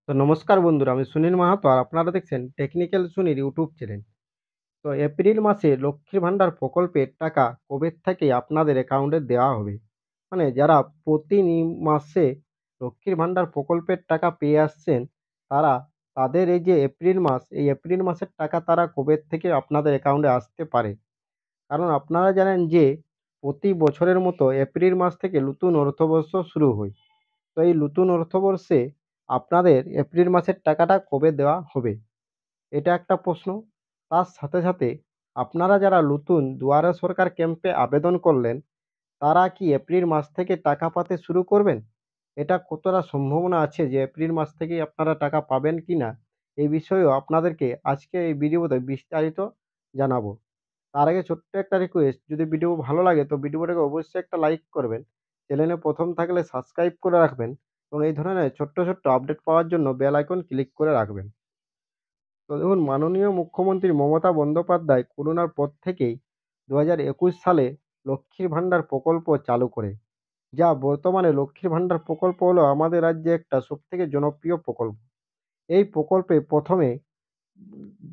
তো নমস্কার বন্ধুরা, আমি সুনীল মাহাতো আর আপনারা দেখছেন টেকনিক্যাল সুনীর ইউটিউব চ্যানেল। তো এপ্রিল মাসে লক্ষ্মীর ভান্ডার প্রকল্পের টাকা কবে থেকে আপনাদের অ্যাকাউন্টে দেওয়া হবে? মানে যারা মাসে লক্ষ্মীর ভান্ডার প্রকল্পের টাকা পেয়ে আসছেন, তারা তাদের এই যে এপ্রিল মাস, এই এপ্রিল মাসের টাকা তারা কবে থেকে আপনাদের অ্যাকাউন্টে আসতে পারে? কারণ আপনারা জানেন যে প্রতি বছরের মতো এপ্রিল মাস থেকে নতুন অর্থবর্ষ শুরু হয়। তো এই নতুন অর্থবর্ষে আপনাদের এপ্রিল মাসের টাকাটা কবে দেওয়া হবে? এটা একটা প্রশ্ন। তার সাথে, সাথে আপনারা যারা নতুন দুয়ারে সরকার ক্যাম্পে আবেদন করলেন, তারা কি এপ্রিল মাস থেকে টাকা পাতে শুরু করবেন? এটা কতটা সম্ভাবনা আছে যে এপ্রিল মাস থেকেই আপনারা টাকা পাবেন কিনা? এই বিষয়েও আপনাদেরকে আজকে এই ভিডিওতে বিস্তারিত জানাবো। তার আগে ছোট্ট একটা রিকোয়েস্ট, যদি ভিডিও ভালো লাগে তো ভিডিওটাকে অবশ্যই একটা লাইক করবেন। চ্যানেলে প্রথম থাকলে সাবস্ক্রাইব করে রাখবেন এবং এই ধরনের ছোট্ট, ছোট্ট আপডেট পাওয়ার জন্য বেল আইকন ক্লিক করে রাখবেন। তো দেখুন, মাননীয় মুখ্যমন্ত্রী মমতা বন্দ্যোপাধ্যায় করোনার পর থেকেই ২০২১ সালে লক্ষ্মীর ভান্ডার প্রকল্প চালু করে। যা বর্তমানে লক্ষ্মীর ভান্ডার প্রকল্প হলো আমাদের রাজ্যে একটা সবথেকে জনপ্রিয় প্রকল্প। এই প্রকল্পে প্রথমে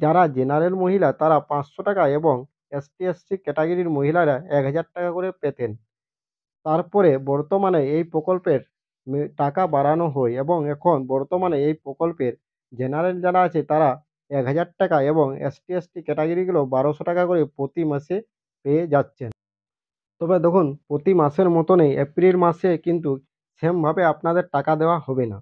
যারা জেনারেল মহিলা তারা ৳৫০০ এবং এসটি/এসসি ক্যাটেগরির মহিলারা ৳১,০০০ করে পেতেন। তারপরে বর্তমানে এই প্রকল্পের টাকা বাড়ানো হয় এবং এখন বর্তমানে এই প্রকল্পের জেনারেল যারা আছে তারা ৳১,০০০ এবং এসটি/এসটি ক্যাটেগরিগুলো ৳১,২০০ করে প্রতি মাসে পেয়ে যাচ্ছেন। তবে দেখুন, প্রতি মাসের মতনই এপ্রিল মাসে কিন্তু সেমভাবে আপনাদের টাকা দেওয়া হবে না।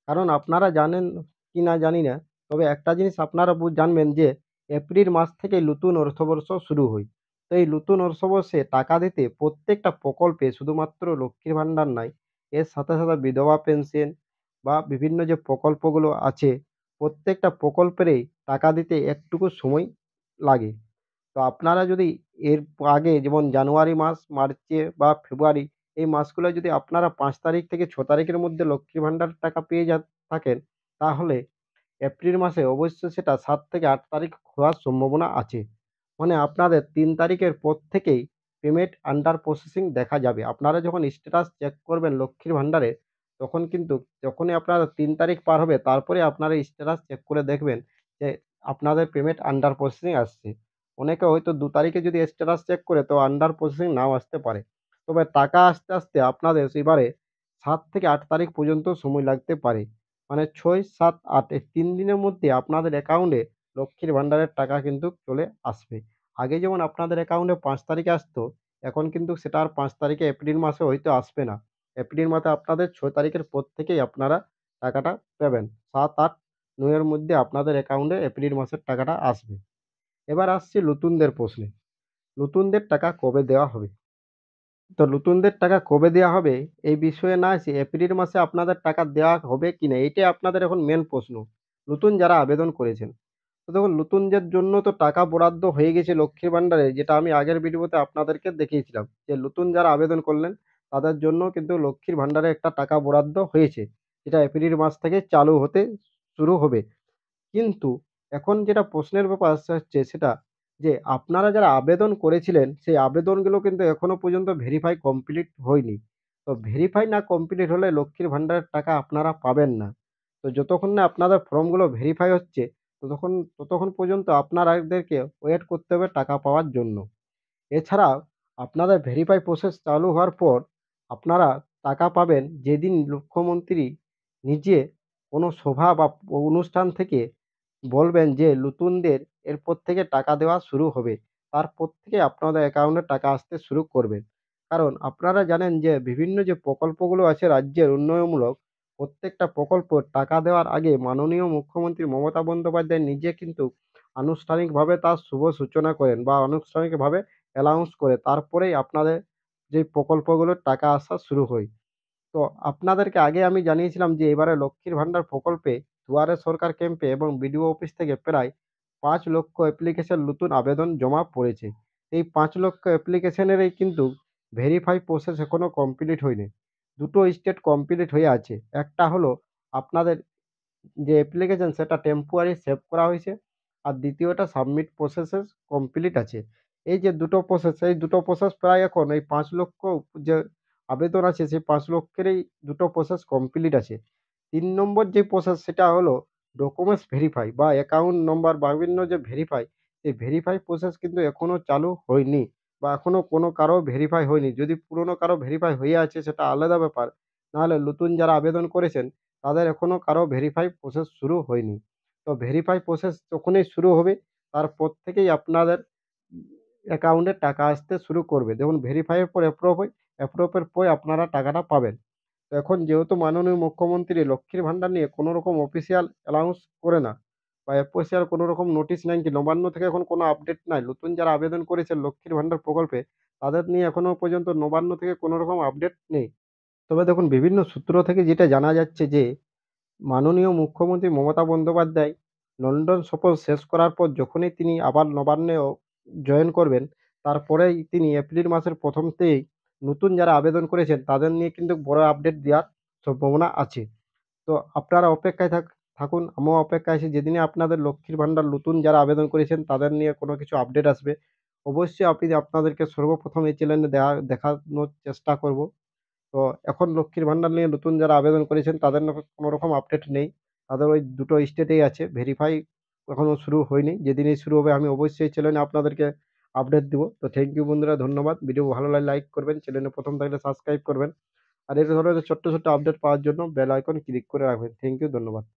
কারণ আপনারা জানেন কি না জানি না। তবে একটা জিনিস আপনারা জানবেন যে এপ্রিল মাস থেকেই নতুন অর্থবর্ষ শুরু হয়। তো এই নতুন অর্থবর্ষে টাকা দিতে প্রত্যেকটা প্রকল্পে শুধুমাত্র লক্ষ্মীর ভান্ডার নয়, এর সাথে, সাথে বিধবা পেনশন বা বিভিন্ন যে প্রকল্পগুলো আছে, প্রত্যেকটা প্রকল্পেরই টাকা দিতে একটুকু সময় লাগে। তো আপনারা যদি এর আগে যেমন জানুয়ারি মাস, মার্চে বা ফেব্রুয়ারি এই মাসগুলোয় যদি আপনারা ৫ তারিখ থেকে ৬ তারিখের মধ্যে লক্ষ্মীর ভান্ডারের টাকা পেয়ে থাকেন, তাহলে এপ্রিল মাসে অবশ্যই সেটা ৭ থেকে ৮ তারিখ হওয়ার সম্ভাবনা আছে। মানে আপনাদের ৩ তারিখের পর থেকেই পেমেন্ট আন্ডার প্রসেসিং দেখা যাবে। আপনারা যখন স্ট্যাটাস চেক করবেন লক্ষ্মীর ভান্ডারের, তখন কিন্তু যখনই আপনার ৩ তারিখ পার হবে তারপরে আপনারা স্ট্যাটাস চেক করে দেখবেন যে আপনাদের পেমেন্ট আন্ডার প্রসেসিং আসছে। অনেকে হয়তো ২ তারিখে যদি স্ট্যাটাস চেক করে তো আন্ডার প্রসেসিং নাও আসতে পারে। তবে টাকা আসতে, আসতে আপনাদের এবারে ৭ থেকে ৮ তারিখ পর্যন্ত সময় লাগতে পারে। মানে ৬, ৭, ৮ এই ৩ দিনের মধ্যে আপনাদের অ্যাকাউন্টে লক্ষ্মীর ভান্ডারের টাকা কিন্তু চলে আসবে। আগে যেমন আপনাদের অ্যাকাউন্টে ৫ তারিখে আসতো, এখন কিন্তু সেটা আর ৫ তারিখে এপ্রিল মাসে হয়তো আসবে না। এপ্রিল মাসে আপনাদের ৬ তারিখের পর থেকেই আপনারা টাকাটা পাবেন। ৭, ৮, ৯ এর মধ্যে আপনাদের অ্যাকাউন্টে এপ্রিল মাসের টাকাটা আসবে। এবার আসছি নতুনদের প্রশ্নে। নতুনদের টাকা কবে দেওয়া হবে? তো নতুনদের টাকা কবে দেওয়া হবে এই বিষয়ে না এসে এপ্রিল মাসে আপনাদের টাকা দেওয়া হবে কিনা এটাই আপনাদের এখন মেন প্রশ্ন। নতুন যারা আবেদন করেছেন। তো দেখুন, নতুনদের জন্য তো টাকা বরাদ্দ হয়ে গেছে লক্ষ্মীর ভান্ডারে, যেটা আমি আগের ভিডিওতে আপনাদেরকে দেখিয়েছিলাম। যে নতুন যারা আবেদন করলেন তাদের জন্য কিন্তু লক্ষ্মীর ভান্ডারে একটা টাকা বরাদ্দ হয়েছে। যেটা এপ্রিল মাস থেকে চালু হতে শুরু হবে। কিন্তু এখন যেটা প্রশ্নের ব্যাপার হচ্ছে সেটা যে আপনারা যারা আবেদন করেছিলেন সেই আবেদনগুলো কিন্তু এখনো পর্যন্ত ভেরিফাই কমপ্লিট হয়নি। তো ভেরিফাই না কমপ্লিট হলে লক্ষ্মীর ভান্ডারের টাকা আপনারা পাবেন না। তো যতক্ষণ না আপনাদের ফর্মগুলো ভেরিফাই হচ্ছে ততক্ষণ পর্যন্ত আপনাদেরকে ওয়েট করতে হবে টাকা পাওয়ার জন্য। এছাড়াও আপনাদের ভেরিফাই প্রসেস চালু হওয়ার পর আপনারা টাকা পাবেন যেদিন মুখ্যমন্ত্রী নিজে কোনো সভা বা অনুষ্ঠান থেকে বলবেন যে নতুনদের এরপর থেকে টাকা দেওয়া শুরু হবে। তারপর থেকে আপনাদের অ্যাকাউন্টে টাকা আসতে শুরু করবে। কারণ আপনারা জানেন যে বিভিন্ন যে প্রকল্পগুলো আছে রাজ্যের উন্নয়নমূলক, প্রত্যেকটা প্রকল্প টাকা দেওয়ার আগে মাননীয় মুখ্যমন্ত্রী মমতা বন্দ্যোপাধ্যায় নিজে কিন্তু আনুষ্ঠানিকভাবে তার শুভ সূচনা করেন বা আনুষ্ঠানিকভাবে অ্যানাউন্স করে তারপরেই আপনাদের যে প্রকল্পগুলোর টাকা আসা শুরু হয়। তো আপনাদেরকে আগে আমি জানিয়েছিলাম যে এবারে লক্ষ্মীর ভান্ডার প্রকল্পে দুয়ারে সরকার ক্যাম্পে এবং বিডিও অফিস থেকে প্রায় ৫,০০,০০০ অ্যাপ্লিকেশন নতুন আবেদন জমা পড়েছে। এই ৫,০০,০০০ অ্যাপ্লিকেশনেরই কিন্তু ভেরিফাই প্রসেস এখনো কমপ্লিট হয়নি। দুটো স্টেট কমপ্লিট হয়ে আছে। একটা হলো আপনাদের যে অ্যাপ্লিকেশন সেটা টেম্পোরারি সেভ করা হয়েছে। আর দ্বিতীয়টা সাবমিট প্রসেসেস কমপ্লিট আছে। এই যে দুটো প্রসেস, এই দুটো প্রসেস প্রায় এখন এই ৫,০০,০০০ যে আবেদন আছে সেই ৫,০০,০০০ এরই দুটো প্রসেস কমপ্লিট আছে। 3 নম্বর যে প্রসেস সেটা হলো ডকুমেন্টস ভেরিফাই বা অ্যাকাউন্ট নম্বর বা বিভিন্ন যে ভেরিফাই, এই ভেরিফাই প্রসেস কিন্তু এখনো চালু হয়নি বা এখনো কোনো কারো ভেরিফাই হয়নি। যদি পুরনো কারো ভেরিফাই হয়ে আছে সেটা আলাদা ব্যাপার। নাহলে নতুন যারা আবেদন করেছেন তাদের এখনো কারো ভেরিফাই প্রসেস শুরু হয়নি। তো ভেরিফাই প্রসেস যখনই শুরু হবে তারপর থেকেই আপনাদের অ্যাকাউন্টে টাকা আসতে শুরু করবে। দেখুন ভেরিফাই এর পর অ্যাপ্রুভ এর পরে আপনারা টাকাটা পাবেন। তো এখন যেহেতু মাননীয় মুখ্যমন্ত্রী লক্ষ্মীর ভান্ডার নিয়ে কোনো রকম অফিসিয়াল অ্যানাউন্স করে না বা অফিসিয়াল কোনো রকম নোটিশ নেন কি নবান্ন থেকে এখন কোনো আপডেট নাই। নতুন যারা আবেদন করেছেন লক্ষ্মীর ভান্ডার প্রকল্পে তাদের নিয়ে এখনো পর্যন্ত নবান্ন থেকে কোনো রকম আপডেট নেই। তবে দেখুন বিভিন্ন সূত্র থেকে যেটা জানা যাচ্ছে যে মাননীয় মুখ্যমন্ত্রী মমতা বন্দ্যোপাধ্যায় লন্ডন সফর শেষ করার পর যখনই তিনি আবার নবান্নেও জয়েন করবেন, তারপরেই তিনি এপ্রিল মাসের ১ম তেই নতুন যারা আবেদন করেছেন তাদের নিয়ে কিন্তু বড় আপডেট দেওয়ার সম্ভাবনা আছে। তো আপনারা অপেক্ষায় থাকুন। আমিও অপেক্ষায় আছি যেদিনে আপনাদের লক্ষ্মীর ভান্ডার নতুন যারা আবেদন করেছেন তাদের নিয়ে কোনো কিছু আপডেট আসবে। অবশ্যই আপনাদেরকে সর্বপ্রথম এই চ্যানেলে দেখানোর চেষ্টা করব। তো এখন লক্ষ্মীর ভান্ডার নিয়ে নতুন যারা আবেদন করেছেন তাদের কোনো রকম আপডেট নেই। তাদের ওই দুটো স্টেটেই আছে। ভেরিফাই এখনো শুরু হয়নি। যেদিনই শুরু হবে আমি অবশ্যই চ্যানেলে আপনাদেরকে আপডেট দিব। তো থ্যাংক ইউ বন্ধুরা ধন্যবাদ। ভিডিও ভালো লাগলে লাইক করবেন, চ্যানেলে ১ম থাকলে সাবস্ক্রাইব করবেন। আর এই ধরনের ছোট্ট আপডেট পাওয়ার জন্য বেল আইকন ক্লিক করে রাখবেন। থ্যাংক ইউ ধন্যবাদ।